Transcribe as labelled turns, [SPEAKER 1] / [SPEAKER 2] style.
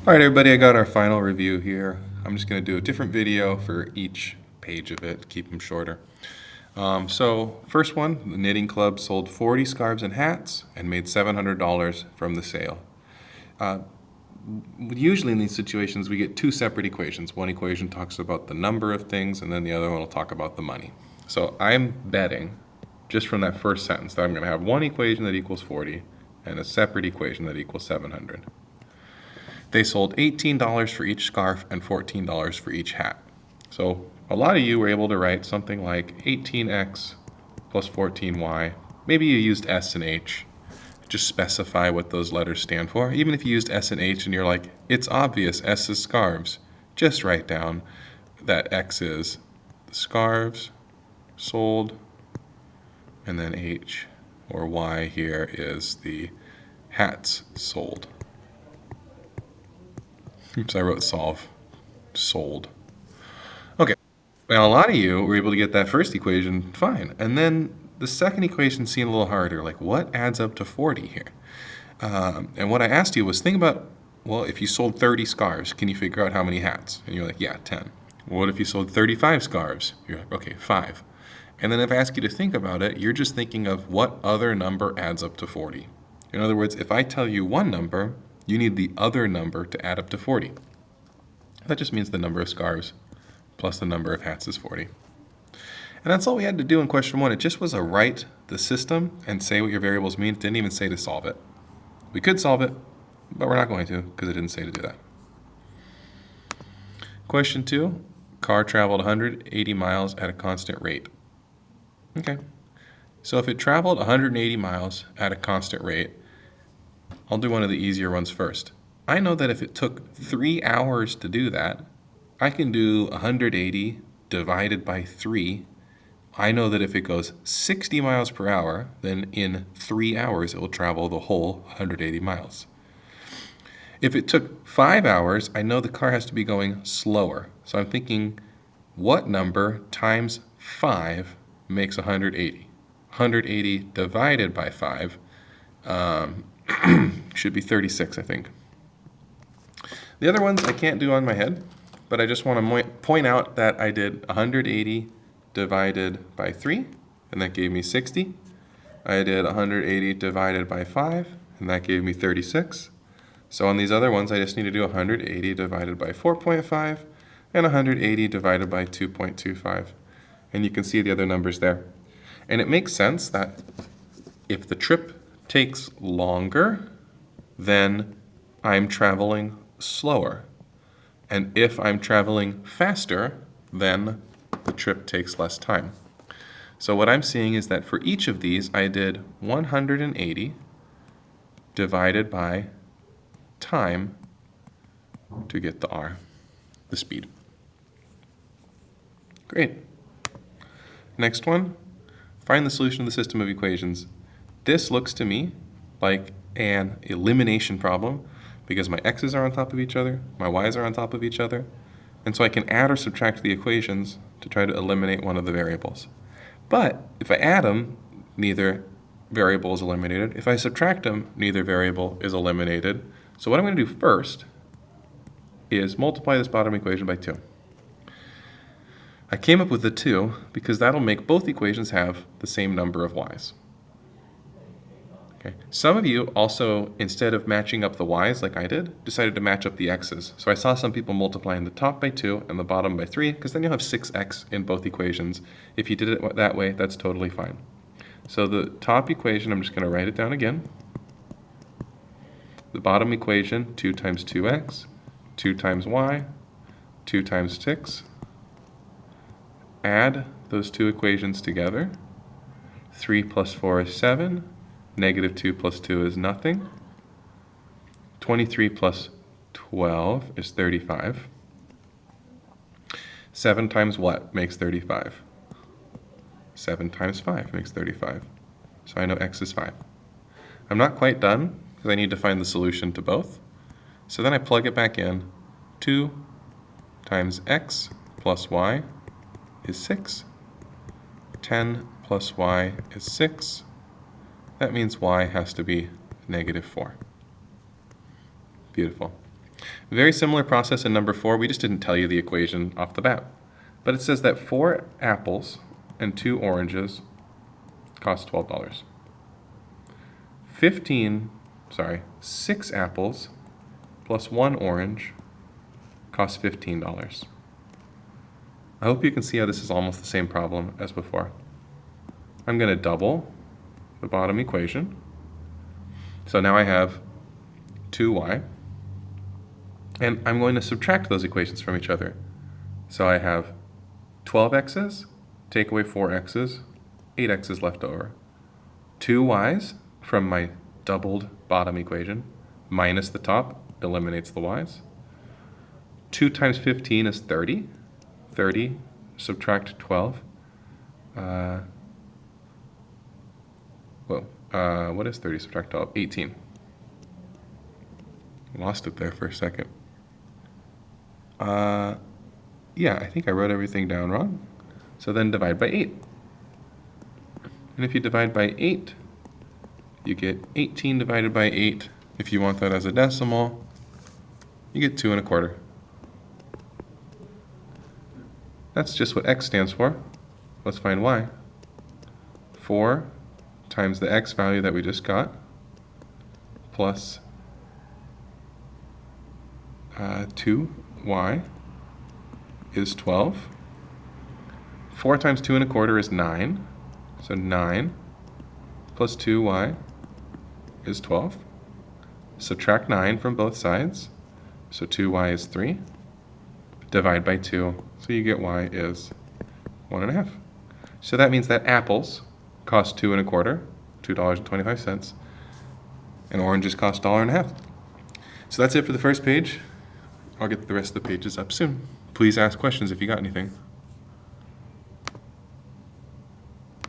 [SPEAKER 1] All right, everybody, I got our final review here. I'm just going to do a different video for each page of it, keep them shorter. So first one, the Knitting Club sold 40 scarves and hats and made $700 from the sale. Usually in these situations, we get two separate equations. One equation talks about the number of things, and then the other one will talk about the money. So I'm betting, just from that first sentence, that I'm going to have one equation that equals 40 and a separate equation that equals 700. They sold $18 for each scarf and $14 for each hat. So a lot of you were able to write something like 18x plus 14y. Maybe you used S and H. Just specify what those letters stand for. Even if you used S and H and you're like, it's obvious, S is scarves, just write down that X is the scarves sold, and then H or Y here is the hats sold. Oops, I wrote solve. Sold. Okay. Now, a lot of you were able to get that first equation fine. And then the second equation seemed a little harder. Like, what adds up to 40 here? And what I asked you was think about, well, if you sold 30 scarves, can you figure out how many hats? And you're like, yeah, 10. Well, what if you sold 35 scarves? You're like, okay, 5. And then if I ask you to think about it, you're just thinking of what other number adds up to 40. In other words, if I tell you one number, you need the other number to add up to 40. That just means the number of scarves plus the number of hats is 40. And that's all we had to do in question 1. It just was a write the system and say what your variables mean. It didn't even say to solve it. We could solve it, but we're not going to because it didn't say to do that. Question 2, car traveled 180 miles at a constant rate. Okay, so if it traveled 180 miles at a constant rate, I'll do one of the easier ones first. I know that if it took 3 hours to do that, I can do 180 divided by 3. I know that if it goes 60 miles per hour, then in 3 hours it will travel the whole 180 miles. If it took 5 hours, I know the car has to be going slower. So I'm thinking, what number times 5 makes 180? 180 divided by 5 should be 36, I think. The other ones I can't do on my head, but I just want to point out that I did 180 divided by 3, and that gave me 60. I did 180 divided by 5, and that gave me 36. So on these other ones, I just need to do 180 divided by 4.5 and 180 divided by 2.25. And you can see the other numbers there. And it makes sense that if the trip takes longer, then I'm traveling slower. And if I'm traveling faster, then the trip takes less time. So what I'm seeing is that for each of these, I did 180 divided by time to get the R, the speed. Great. Next one, find the solution of the system of equations. This looks to me like an elimination problem because my x's are on top of each other, my y's are on top of each other, and so I can add or subtract the equations to try to eliminate one of the variables. But if I add them, neither variable is eliminated. If I subtract them, neither variable is eliminated. So what I'm going to do first is multiply this bottom equation by 2. I came up with the 2 because that'll make both equations have the same number of y's. Okay. Some of you also, instead of matching up the y's like I did, decided to match up the x's. So I saw some people multiplying the top by 2 and the bottom by 3, because then you'll have 6x in both equations. If you did it that way, that's totally fine. So the top equation, I'm just going to write it down again. The bottom equation, 2 times 2x, 2 times y, 2 times 6. Add those two equations together. 3 plus 4 is 7. Negative 2 plus 2 is nothing. 23 plus 12 is 35. 7 times what makes 35? 7 times 5 makes 35. So I know x is 5. I'm not quite done because I need to find the solution to both. So then I plug it back in. 2 times x plus y is 6. 10 plus y is 6. That means y has to be negative 4. Beautiful. Very similar process in number 4. We just didn't tell you the equation off the bat. But it says that 4 apples and 2 oranges cost $12. 6 apples plus 1 orange costs $15. I hope you can see how this is almost the same problem as before. I'm going to double the bottom equation. So now I have 2y. And I'm going to subtract those equations from each other. So I have 12x's, take away 4x's, 8x's left over. 2y's from my doubled bottom equation, minus the top, eliminates the y's. 2 times 15 is 30. 30, subtract 12. What is 30 subtract 12? 18. Lost it there for a second. Yeah, I think I wrote everything down wrong. So then divide by 8. And if you divide by 8, you get 18 divided by 8. If you want that as a decimal, you get 2 1/4. That's just what x stands for. Let's find y. 4 times the x value that we just got, plus 2y is 12. 4 times 2 1/4 is 9. So 9 plus 2y is 12. Subtract 9 from both sides. So 2y is 3. Divide by 2. So you get y is 1 1/2. So that means that apples cost 2 1/4, $2.25, and oranges cost $1.50. So that's it for the first page. I'll get the rest of the pages up soon. Please ask questions if you got anything.